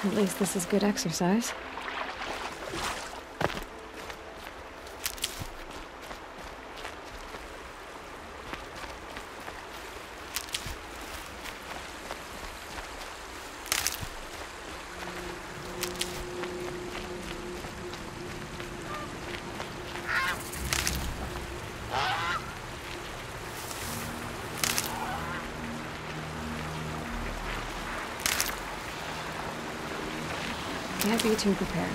At least this is good exercise. Can't be too prepared.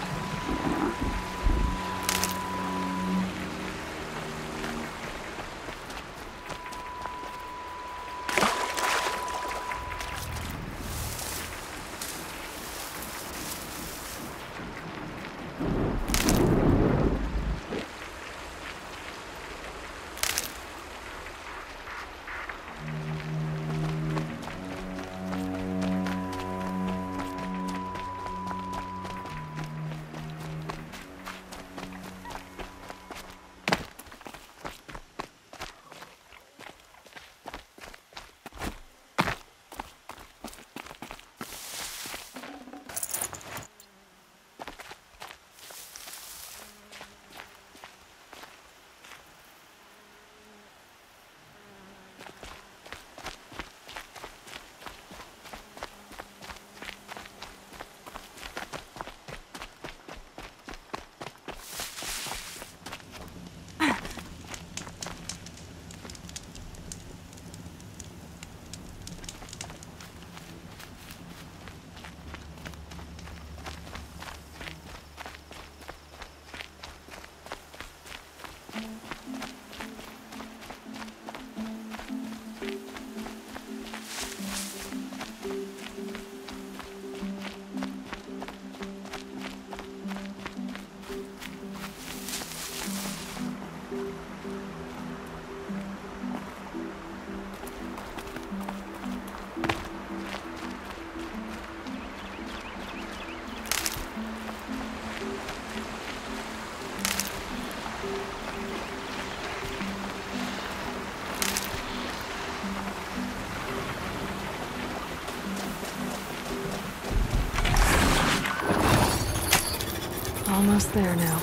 Almost there now.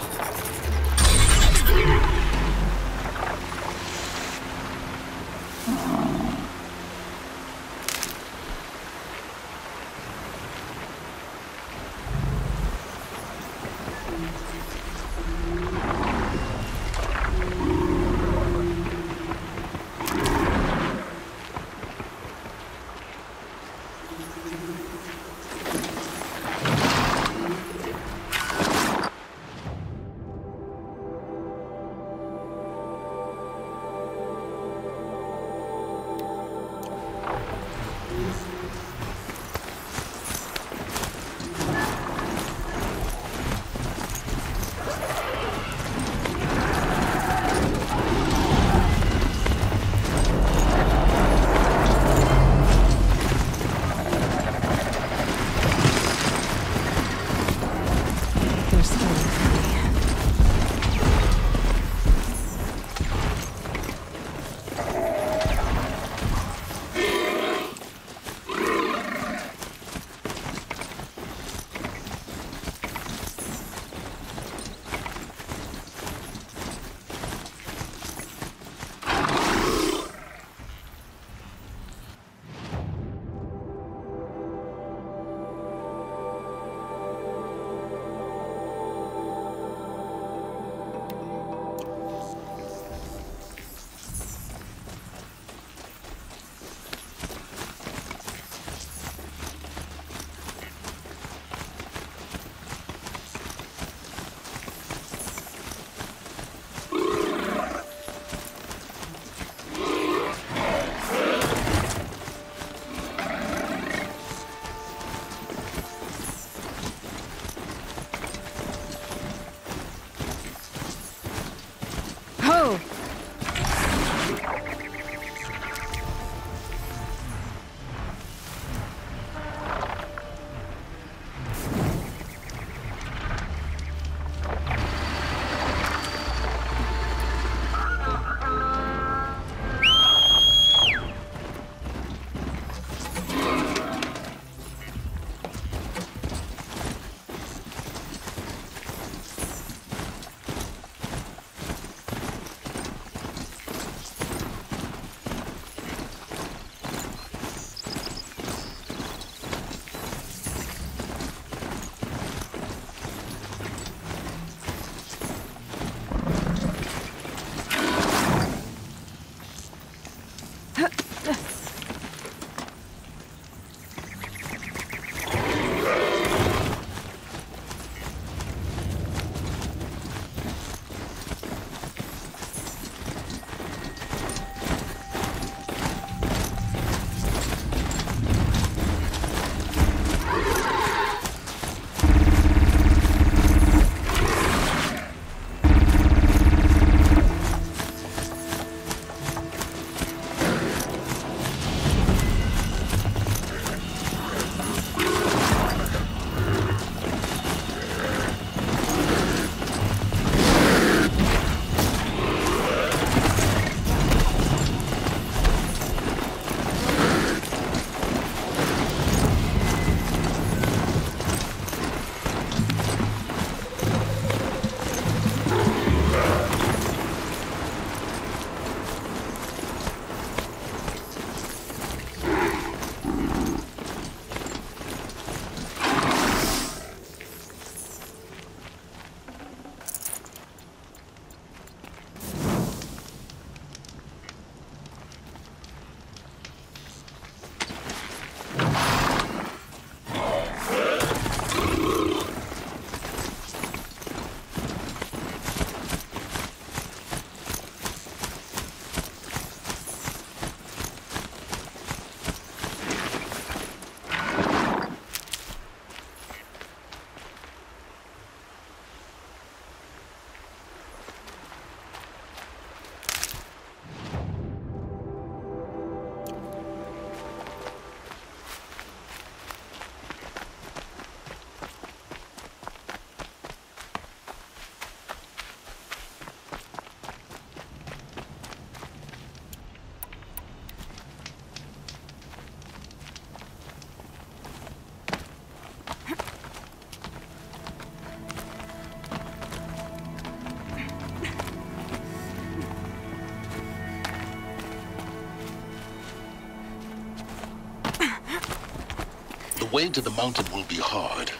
way to the mountain will be hard.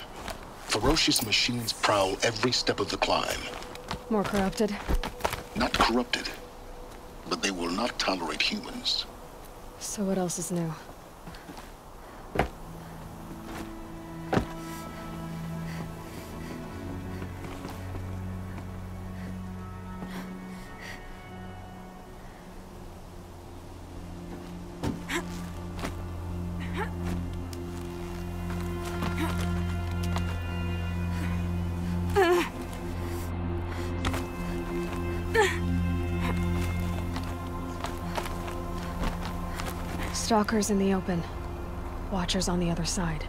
Ferocious machines prowl every step of the climb. More corrupted? Not corrupted, but they will not tolerate humans. So what else is new? Stalkers in the open. Watchers on the other side.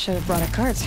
Should have brought a cart.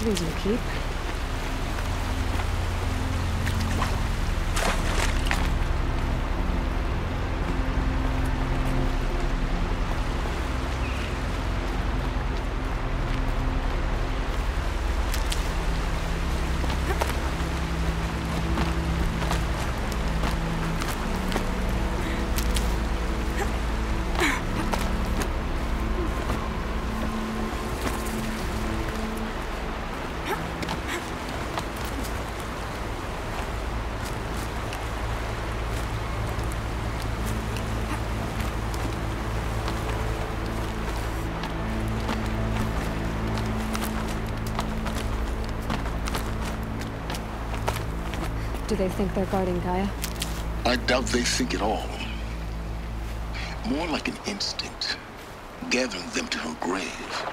These will keep. Do they think they're guarding Gaia? I doubt they think at all. More like an instinct, gathering them to her grave.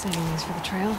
Saving these for the trail.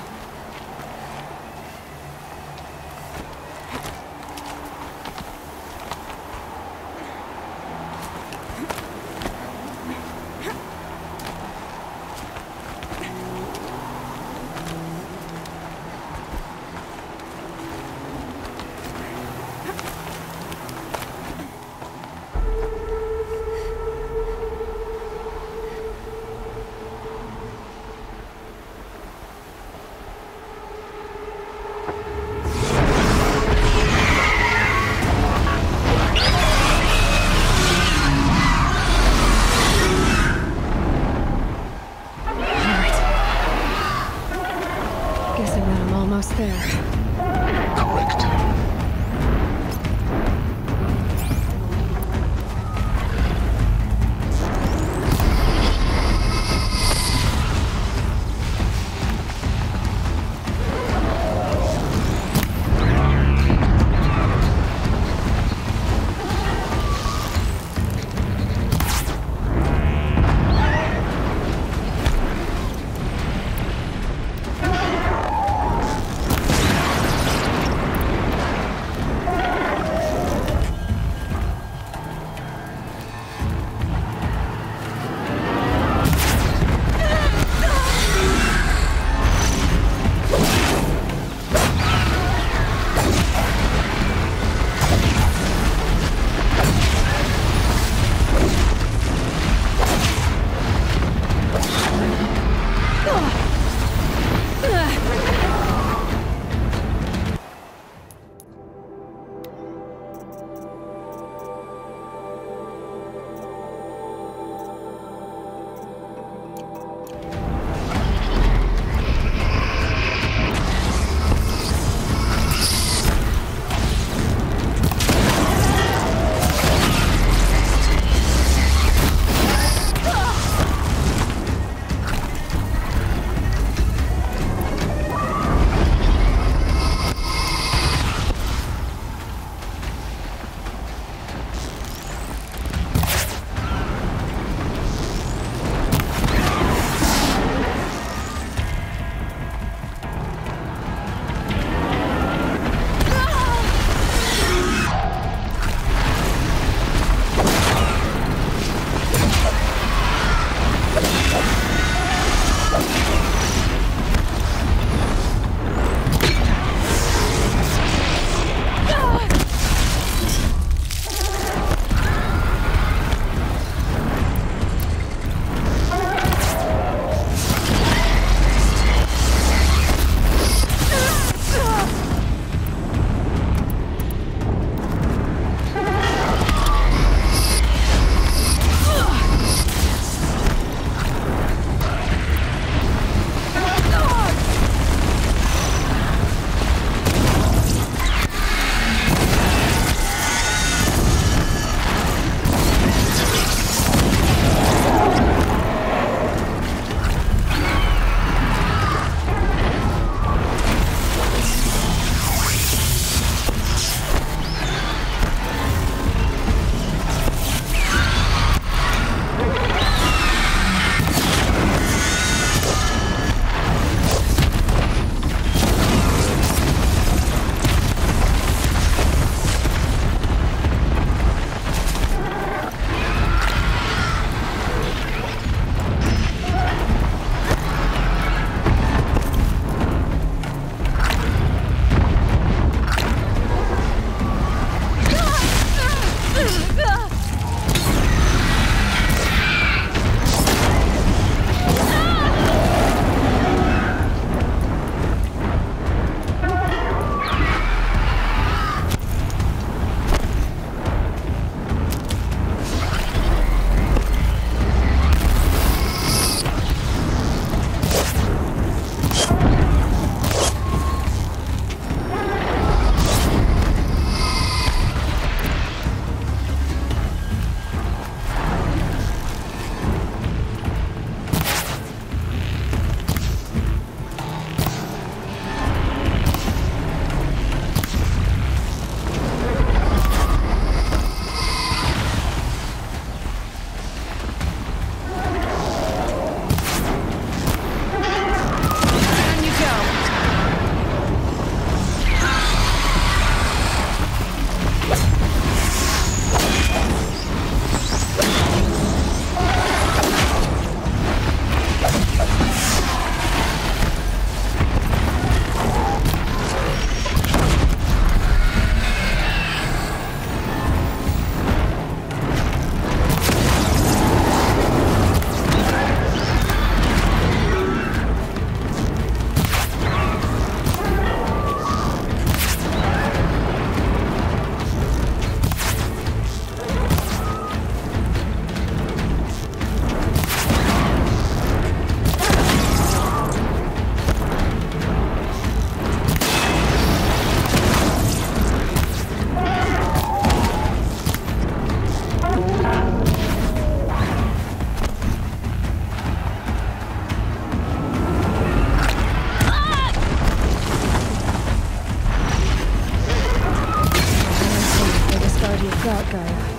Gaia.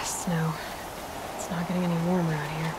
Snow. It's not getting any warmer out here.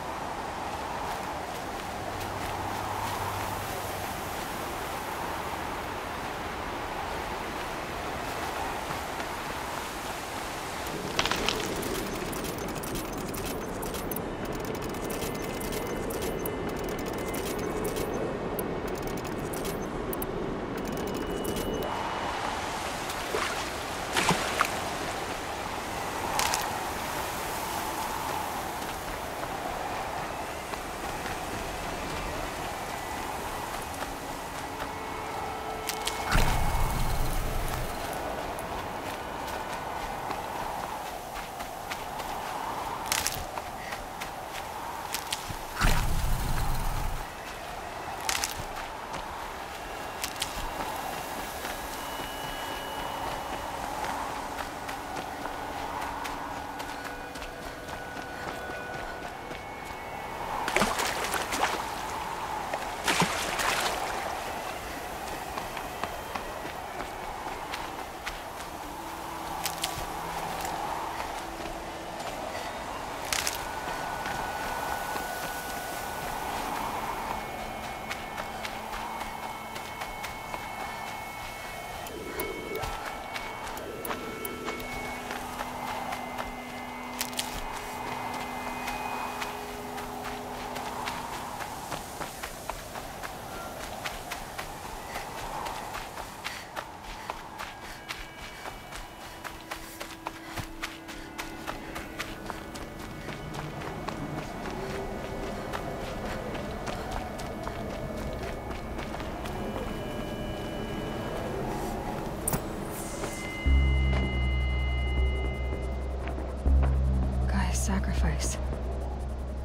Sacrifice.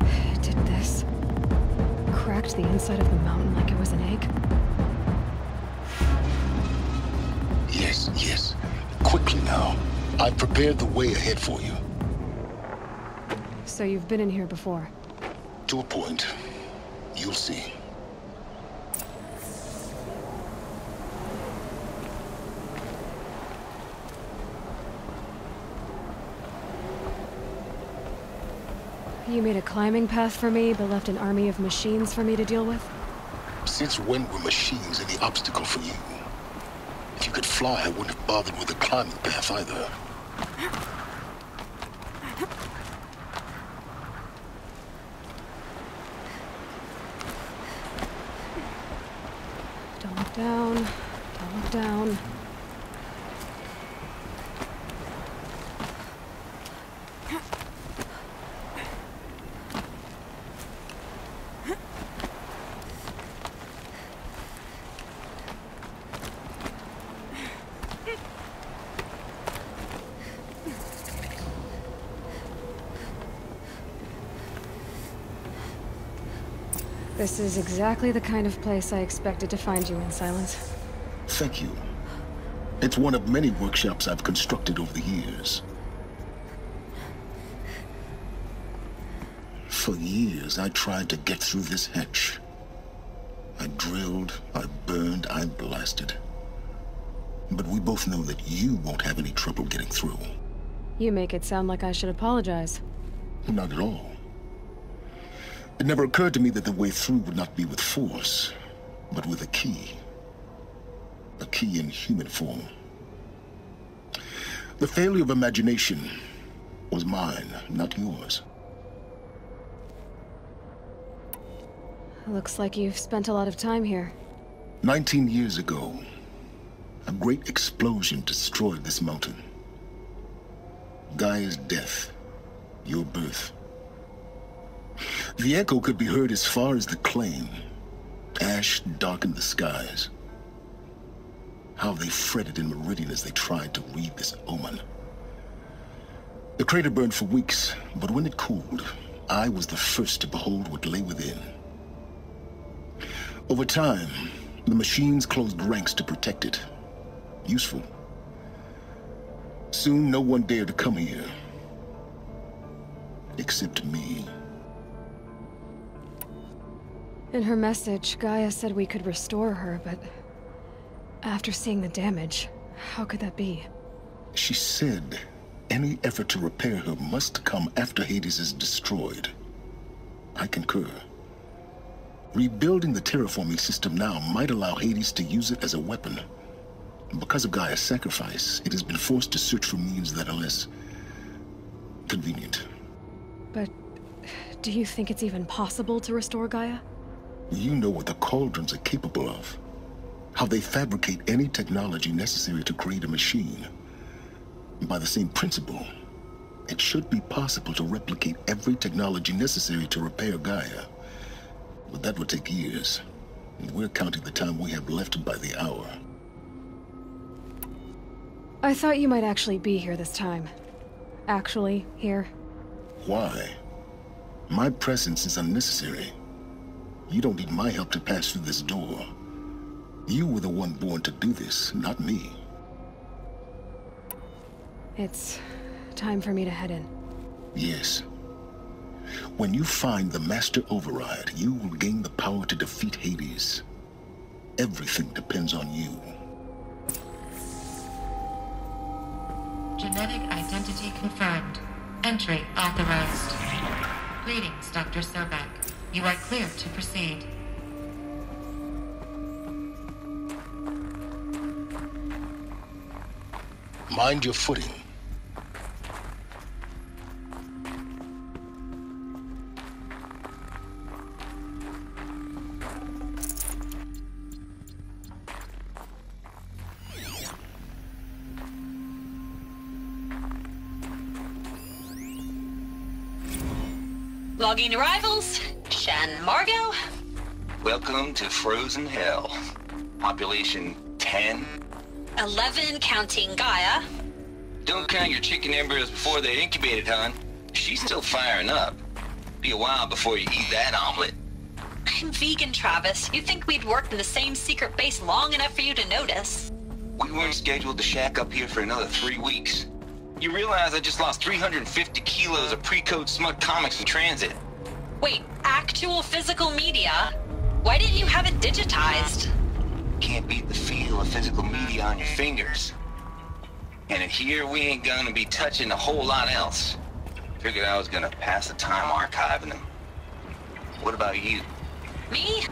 It did this. Cracked the inside of the mountain like it was an egg. Yes, yes. Quickly now. I've prepared the way ahead for you. So you've been in here before? To a point. You'll see. You made a climbing path for me, but left an army of machines for me to deal with? Since when were machines any obstacle for you? If you could fly, I wouldn't have bothered with a climbing path either. Don't look down. Don't look down. This is exactly the kind of place I expected to find you in, Silence. Thank you. It's one of many workshops I've constructed over the years. For years, I tried to get through this hatch. I drilled, I burned, I blasted. But we both know that you won't have any trouble getting through. You make it sound like I should apologize. Not at all. It never occurred to me that the way through would not be with force, but with a key. A key in human form. The failure of imagination was mine, not yours. Looks like you've spent a lot of time here. 19 years ago, a great explosion destroyed this mountain. Gaia's death, your birth. The echo could be heard as far as the claim. Ash darkened the skies. How they fretted in meridian as they tried to read this omen. The crater burned for weeks, but when it cooled, I was the first to behold what lay within. Over time, the machines closed ranks to protect it. Useful. Soon, no one dared to come here. Except me. In her message, Gaia said we could restore her, but after seeing the damage, how could that be? She said any effort to repair her must come after Hades is destroyed. I concur. Rebuilding the terraforming system now might allow Hades to use it as a weapon. Because of Gaia's sacrifice, it has been forced to search for means that are less convenient. But do you think it's even possible to restore Gaia? You know what the Cauldrons are capable of. How they fabricate any technology necessary to create a machine. By the same principle, it should be possible to replicate every technology necessary to repair Gaia. But that would take years, and we're counting the time we have left by the hour. I thought you might actually be here this time. Actually, here. Why? My presence is unnecessary. You don't need my help to pass through this door. You were the one born to do this, not me. It's time for me to head in. Yes. When you find the Master Override, you will gain the power to defeat Hades. Everything depends on you. Genetic identity confirmed. Entry authorized. Greetings, Dr. Sobek. You are clear to proceed. Mind your footing. Logging arrivals. Shan Margot. Welcome to Frozen Hell. Population 10. 11 counting Gaia. Don't count your chicken embryos before they're incubated, hon. She's still firing up. Be a while before you eat that omelet. I'm vegan, Travis. You'd think we'd worked in the same secret base long enough for you to notice. We weren't scheduled to shack up here for another 3 weeks. You realize I just lost 350 kilos of pre-code smut comics in transit. Wait, actual physical media? Why didn't you have it digitized? Can't beat the feel of physical media on your fingers. And in here, we ain't gonna be touching a whole lot else. Figured I was gonna pass the time archiving them. What about you? Me?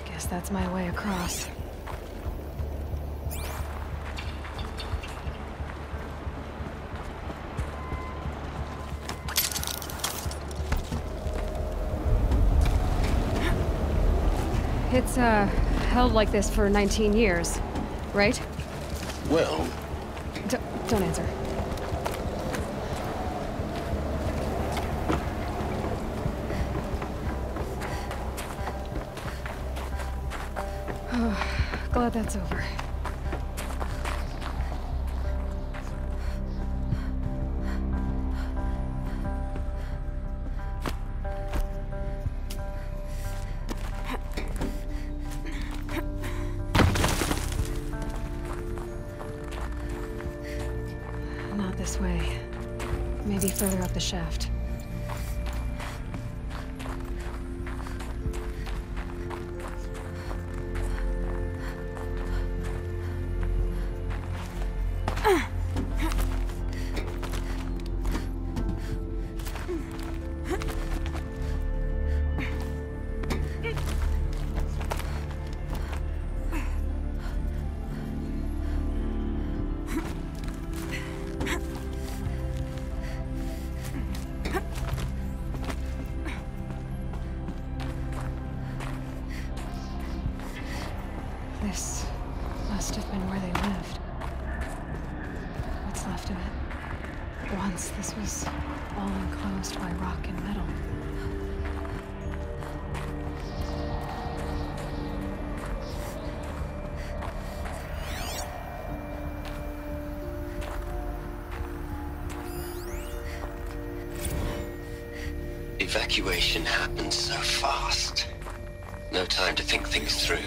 Guess that's my way across. It's, held like this for 19 years, right? Well, Don't answer. Oh, glad that's over. Not this way. Maybe further up the shaft. This must have been where they lived. What's left of it. Once this was all enclosed by rock and metal. evacuation happened so fast. No time to think things through.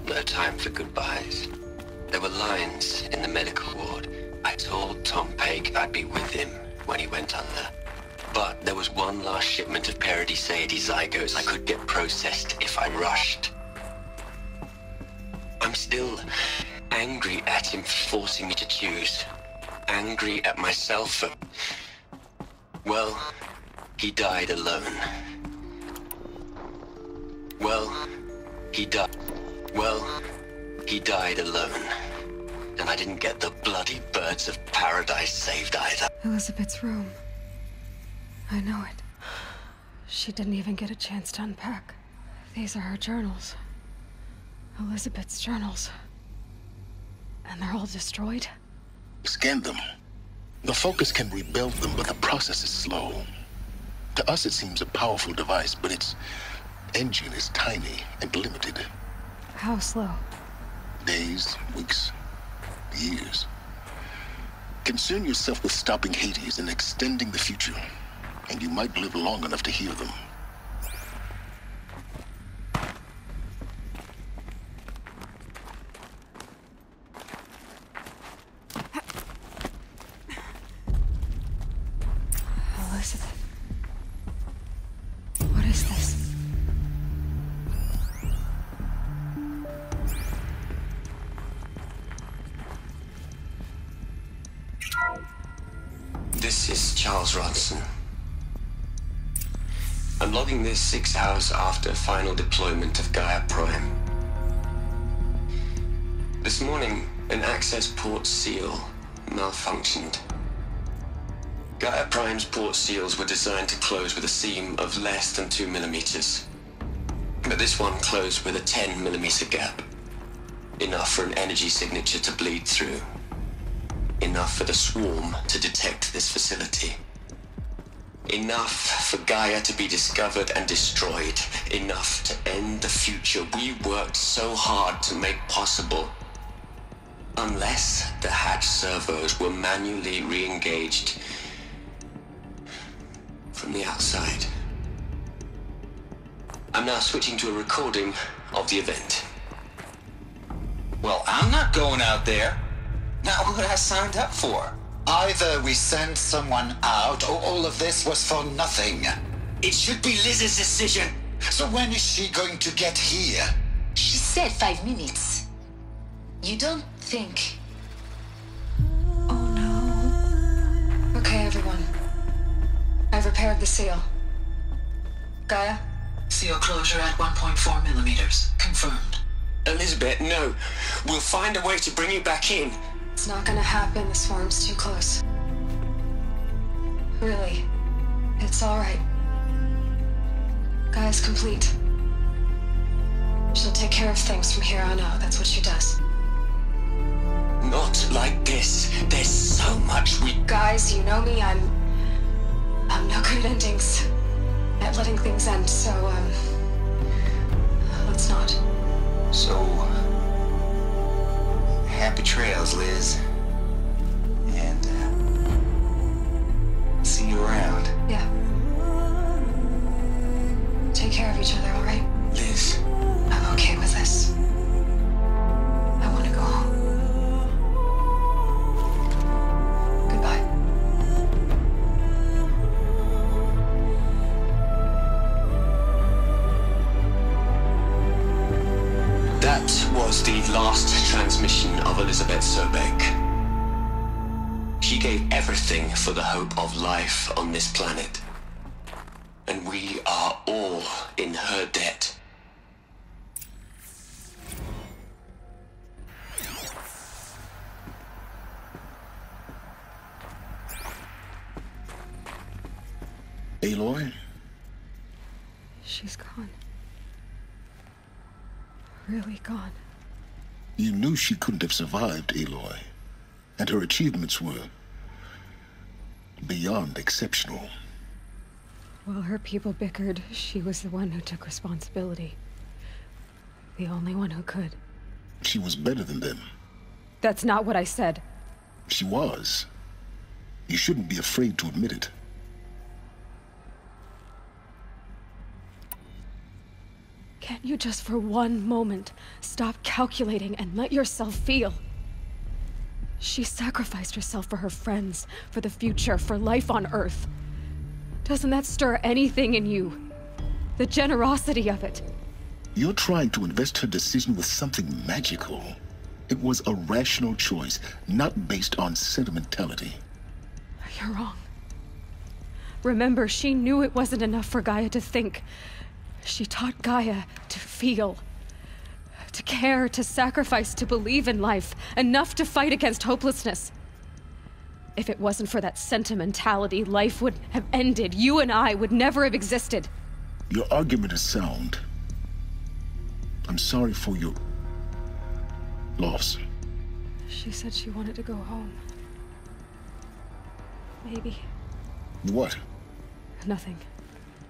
No time for goodbyes. There were lines in the medical ward. I told Tom Peg I'd be with him when he went under. But there was one last shipment of Paradiseidae zygotes I could get processed if I rushed. I'm still angry at him for forcing me to choose. Angry at myself for... Well, he died alone. Well, he died alone. And I didn't get the bloody birds of paradise saved either. Elizabeth's room. I know it. She didn't even get a chance to unpack. These are her journals. Elizabeth's journals. And they're all destroyed? Scan them. The Focus can rebuild them, but the process is slow. To us, it seems a powerful device, but its engine is tiny and limited. How slow? Days, weeks, years. Concern yourself with stopping Hades and extending the future, and you might live long enough to hear them. Elizabeth. What is this? This is Charles Ronson. I'm logging this 6 hours after final deployment of Gaia Prime. This morning, an access port seal malfunctioned. Gaia Prime's port seals were designed to close with a seam of less than 2 millimeters. But this one closed with a 10 millimeter gap. Enough for an energy signature to bleed through. Enough for the swarm to detect this facility. Enough for Gaia to be discovered and destroyed. Enough to end the future we worked so hard to make possible. Unless the hatch servos were manually re-engaged from the outside. I'm now switching to a recording of the event. Well, I'm not going out there. Not what I signed up for. Either we send someone out, or all of this was for nothing. It should be Liz's decision. So when is she going to get here? She said 5 minutes. You don't think... Oh no. Okay, everyone. I've repaired the seal. Gaia? Seal closure at 1.4 millimeters. Confirmed. Elizabeth, no. We'll find a way to bring you back in. It's not gonna happen. The swarm's too close. Really. It's alright. Gaia's complete. She'll take care of things from here on out. That's what she does. Not like this. There's so much we... Guys, you know me. I'm no good at endings. At letting things end, so, let's not. So, happy trails, Liz. And, see you around. Yeah. Take care of each other, alright? Liz. I'm okay with this. I want to go home. Goodbye. That was the last transmission of Elizabeth Sobek. She gave everything for the hope of life on this planet. And we are all in her debt. Aloy? She's gone. Really gone. You knew she couldn't have survived, Aloy. And her achievements were beyond exceptional. While her people bickered, she was the one who took responsibility. The only one who could. She was better than them. That's not what I said. She was. You shouldn't be afraid to admit it. Can't you just for one moment stop calculating and let yourself feel? She sacrificed herself for her friends, for the future, for life on Earth. Doesn't that stir anything in you? The generosity of it. You're trying to invest her decision with something magical. It was a rational choice, not based on sentimentality. You're wrong. Remember, she knew it wasn't enough for Gaia to think. She taught Gaia to feel. To care, to sacrifice, to believe in life. Enough to fight against hopelessness. If it wasn't for that sentimentality, life would have ended. You and I would never have existed. Your argument is sound. I'm sorry for your loss. She said she wanted to go home. Maybe. What? Nothing.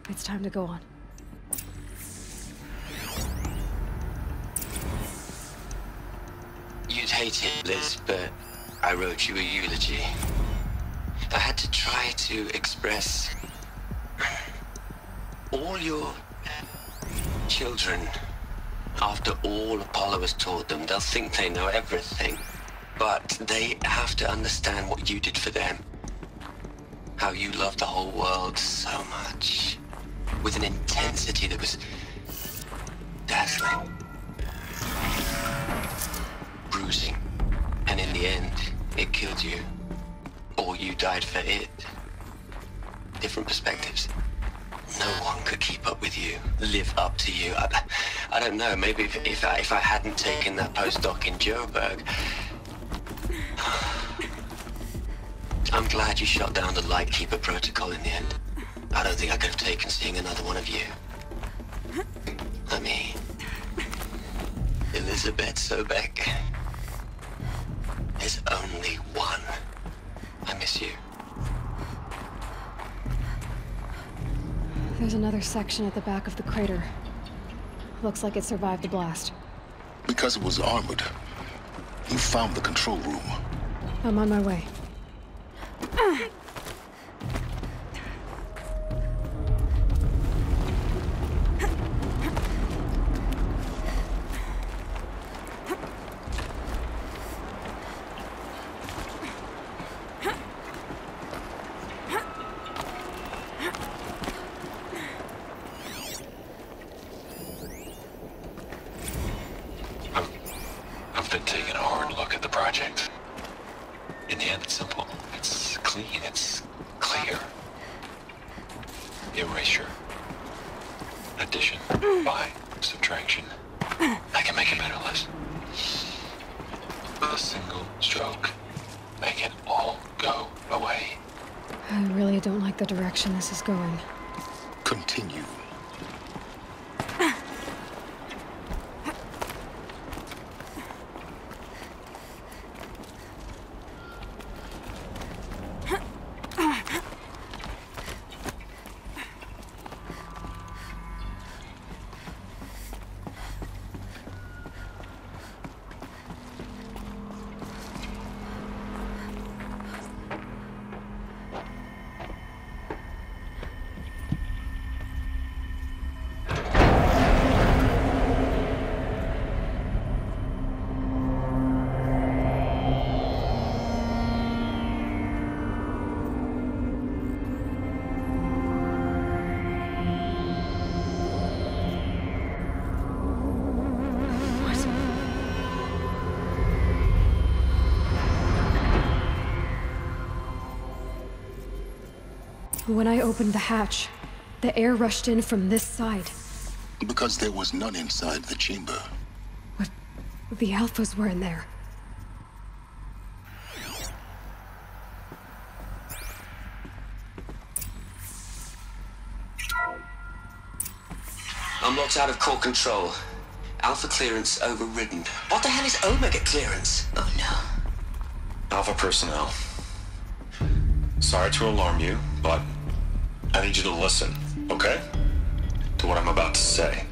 It's time to go on. You'd hate it, Liz, but I wrote you a eulogy. I had to try to express all your children. After all Apollo has taught them, they'll think they know everything. But they have to understand what you did for them. How you loved the whole world so much. With an intensity that was dazzling. Bruising. And in the end, it killed you. Or you died for it. Different perspectives. No one could keep up with you, live up to you. I don't know, maybe if I hadn't taken that postdoc in Joburg. I'm glad you shot down the Lightkeeper protocol in the end. I don't think I could have taken seeing another one of you. I mean, Elizabeth Sobek. There's only one. I miss you. There's another section at the back of the crater. Looks like it survived the blast. Because it was armored. You found the control room. I'm on my way. I've been taking a hard look at the project. In the end, it's simple. It's clean. It's clear. Erasure. Addition. By. Subtraction. I can make it better, Liz. With a single stroke. Make it all go away. I really don't like the direction this is going. Continue. When I opened the hatch, the air rushed in from this side. Because there was none inside the chamber. But the Alphas were in there. I'm locked out of core control. Alpha clearance overridden. What the hell is Omega clearance? Oh no. Alpha personnel. Sorry to alarm you, but I need you to listen, okay? To what I'm about to say.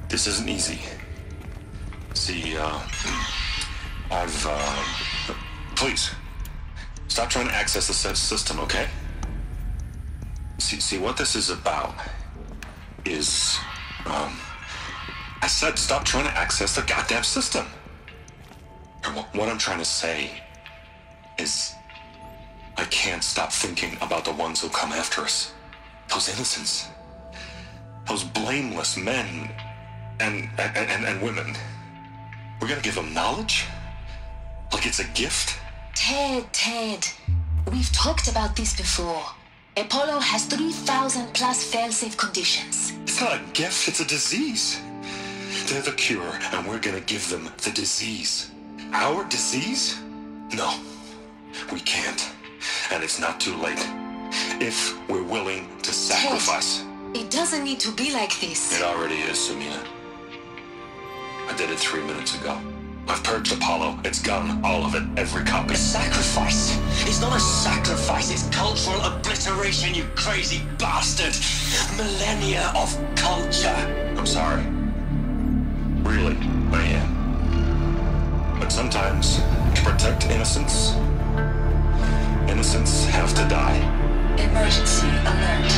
This isn't easy. See, please, stop trying to access the system, okay? See, what this is about is, I said stop trying to access the goddamn system. And what I'm trying to say is I can't stop thinking about the ones who come after us. Those innocents. Those blameless men and women. We're gonna give them knowledge? Like it's a gift? Ted. We've talked about this before. Apollo has 3,000 plus fail-safe conditions. It's not a gift, it's a disease. They're the cure, and we're gonna give them the disease. Our disease? No, we can't. And it's not too late. If we're willing to sacrifice. Ted, it doesn't need to be like this. It already is, Samina. I did it 3 minutes ago. I've purged Apollo. It's gone. All of it. Every copy. A sacrifice? It's not a sacrifice. It's cultural obliteration, you crazy bastard. Millennia of culture. I'm sorry. Really, I am. But sometimes, to protect innocence, innocents have to die. Emergency alert.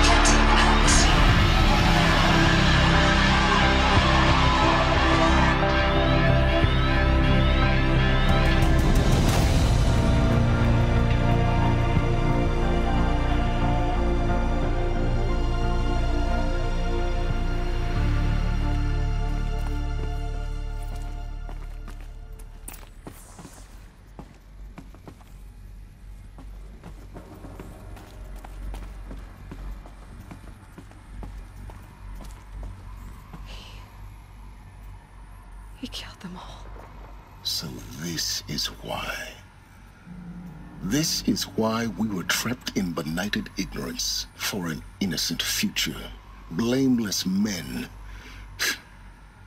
Captain atmosphere. He killed them all. So this is why. This is why we were trapped in benighted ignorance for an innocent future. Blameless men.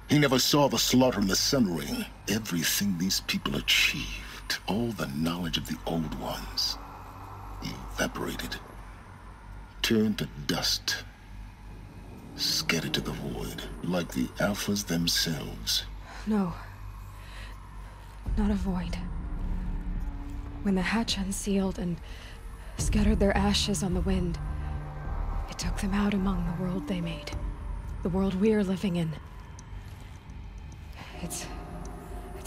He never saw the slaughter in the Sun Ring. Everything these people achieved, all the knowledge of the old ones, evaporated, turned to dust, scattered to the void, like the Alphas themselves. No. Not a void. When the hatch unsealed and scattered their ashes on the wind, it took them out among the world they made. The world we're living in. It's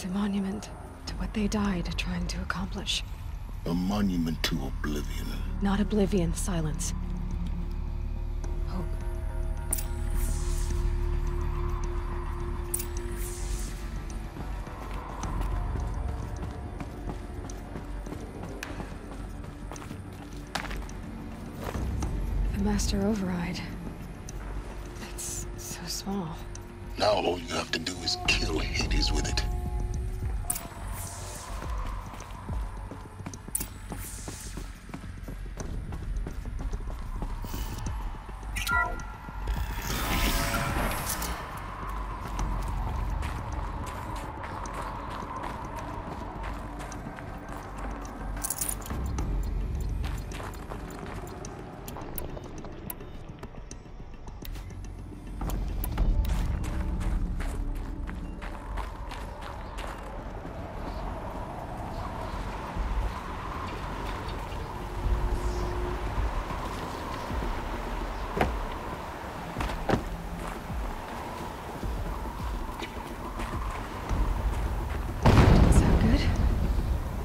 a monument to what they died trying to accomplish. A monument to oblivion. Not oblivion, silence. Hope. The Master Override. It's so small. Now all you have to do is kill Hades with it.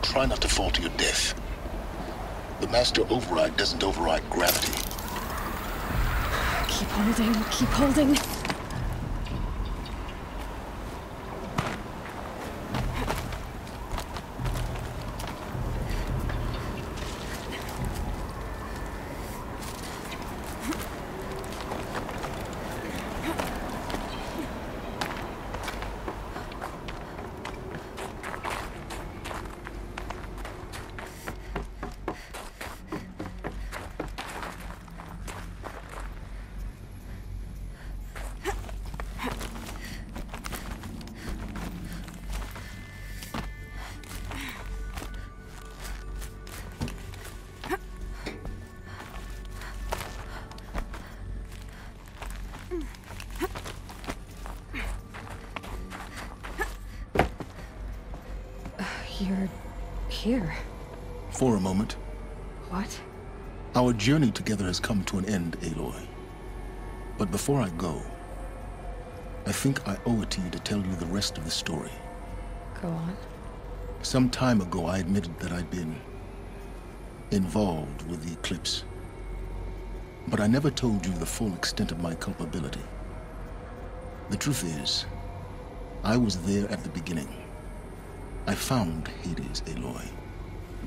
Try not to fall to your death. The Master Override doesn't override gravity. Keep holding, keep holding. You're here. For a moment. What? Our journey together has come to an end, Aloy. But before I go, I think I owe it to you to tell you the rest of the story. Go on. Some time ago, I admitted that I'd been involved with the eclipse. But I never told you the full extent of my culpability. The truth is, I was there at the beginning. I found Hades, Aloy,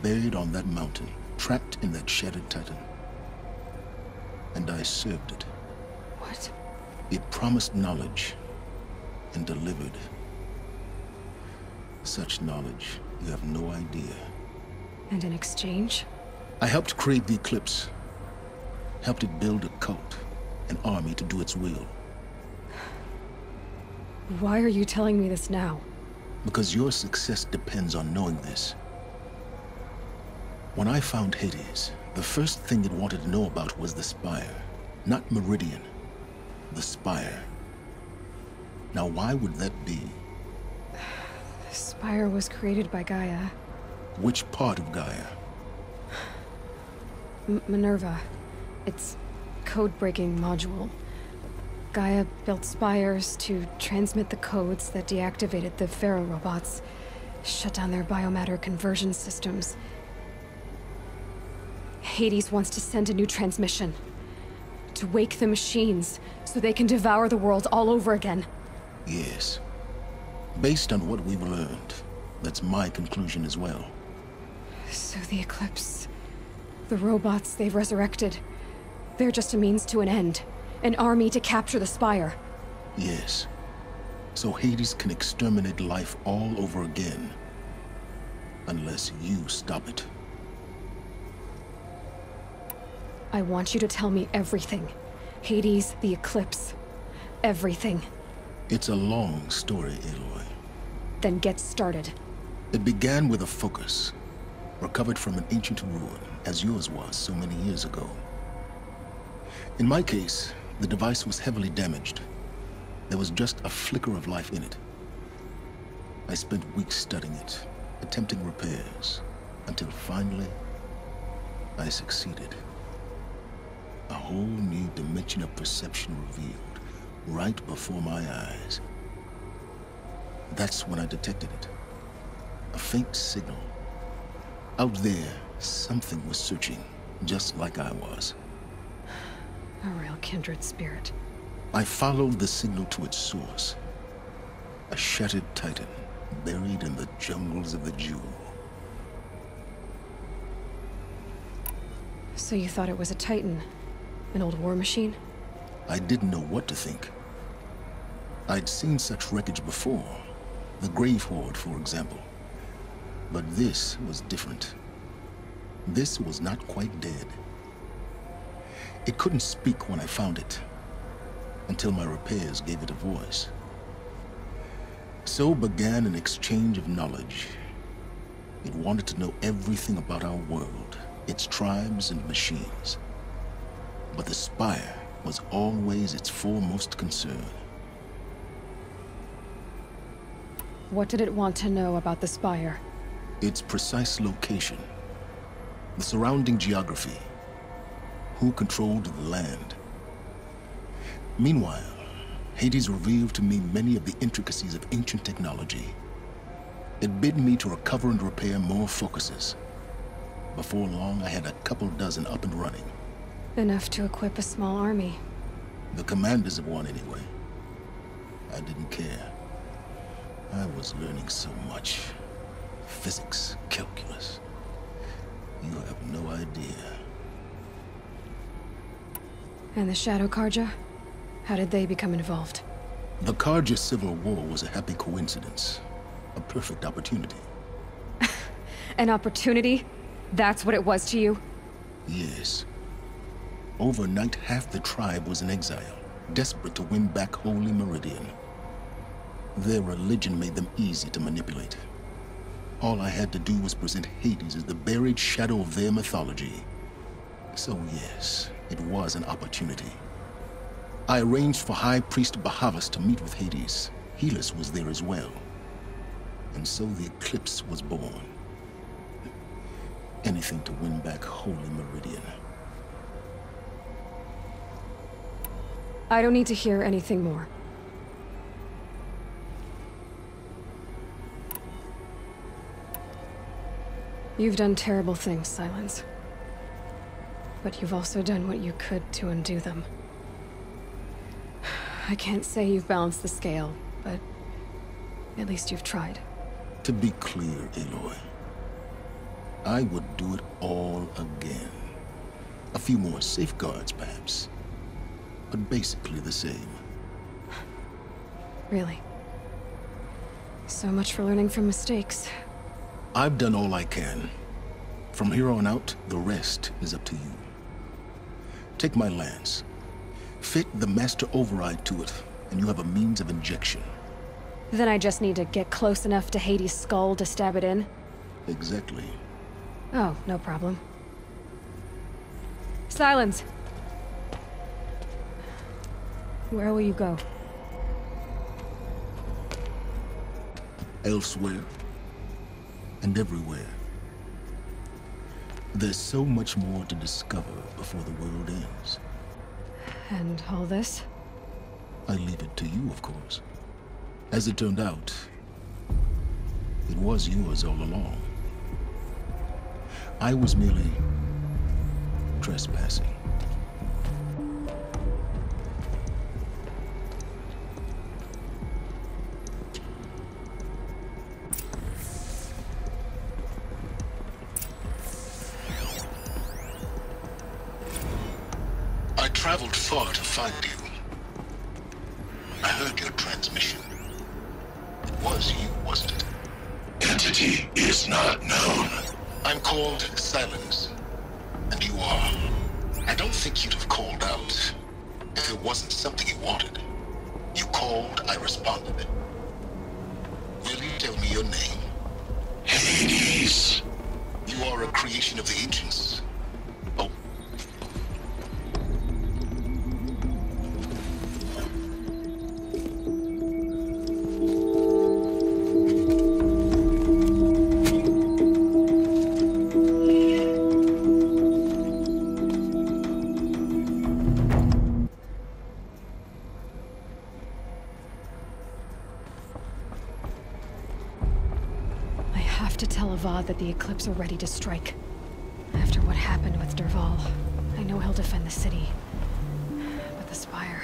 buried on that mountain, trapped in that shattered titan. And I served it. What? It promised knowledge and delivered. Such knowledge, you have no idea. And in exchange? I helped create the Eclipse. Helped it build a cult, an army to do its will. Why are you telling me this now? Because your success depends on knowing this. When I found Hades, the first thing it wanted to know about was the Spire. Not Meridian. The Spire. Now, why would that be? The Spire was created by Gaia. Which part of Gaia? Minerva. Its code-breaking module. Gaia built spires to transmit the codes that deactivated the Pharaoh robots, shut down their biomatter conversion systems. Hades wants to send a new transmission. To wake the machines, so they can devour the world all over again. Yes. Based on what we've learned, that's my conclusion as well. So the Eclipse... the robots they've resurrected... they're just a means to an end. An army to capture the Spire. Yes. So Hades can exterminate life all over again. Unless you stop it. I want you to tell me everything. Hades, the Eclipse. Everything. It's a long story, Aloy. Then get started. It began with a focus. Recovered from an ancient ruin, as yours was so many years ago. In my case, the device was heavily damaged. There was just a flicker of life in it. I spent weeks studying it, attempting repairs, until finally, I succeeded. A whole new dimension of perception revealed, right before my eyes. That's when I detected it. A faint signal. Out there, something was searching, just like I was. A real kindred spirit. I followed the signal to its source. A shattered titan, buried in the jungles of the Jewel. So you thought it was a titan? An old war machine? I didn't know what to think. I'd seen such wreckage before. The Grave Horde, for example. But this was different. This was not quite dead. It couldn't speak when I found it, until my repairs gave it a voice. So began an exchange of knowledge. It wanted to know everything about our world, its tribes and machines. But the Spire was always its foremost concern. What did it want to know about the Spire? Its precise location, the surrounding geography, who controlled the land. Meanwhile, Hades revealed to me many of the intricacies of ancient technology. It bid me to recover and repair more focuses. Before long, I had a couple dozen up and running. Enough to equip a small army. The commanders of one, anyway. I didn't care. I was learning so much. Physics, calculus. You have no idea. And the Shadow Karja? How did they become involved? The Karja Civil War was a happy coincidence. A perfect opportunity. An opportunity? That's what it was to you? Yes. Overnight, half the tribe was in exile, desperate to win back Holy Meridian. Their religion made them easy to manipulate. All I had to do was present Hades as the buried shadow of their mythology. So yes, it was an opportunity. I arranged for High Priest Bahavas to meet with Hades. Helis was there as well. And so the Eclipse was born. Anything to win back Holy Meridian. I don't need to hear anything more. You've done terrible things, Silence. But you've also done what you could to undo them. I can't say you've balanced the scale, but at least you've tried. To be clear, Aloy, I would do it all again. A few more safeguards, perhaps, but basically the same. Really? So much for learning from mistakes. I've done all I can. From here on out, the rest is up to you. Take my lance. Fit the master override to it, and you have a means of injection. Then I just need to get close enough to Hades' skull to stab it in? Exactly. Oh, no problem. Silence! Where will you go? Elsewhere. And everywhere. There's so much more to discover before the world ends. And all this? I leave it to you, of course. As it turned out, it was yours all along. I was merely trespassing. I traveled far to find you. I heard your transmission. It was you, wasn't it? Entity is not known. I'm called Silence, and you are. I don't think you'd have called out if it wasn't something you wanted. You called, I responded. Will you tell me your name? Hades. You are a creation of the ancients. Oh. That the Eclipse are ready to strike. After what happened with Dervahl, I know he'll defend the city. But the Spire...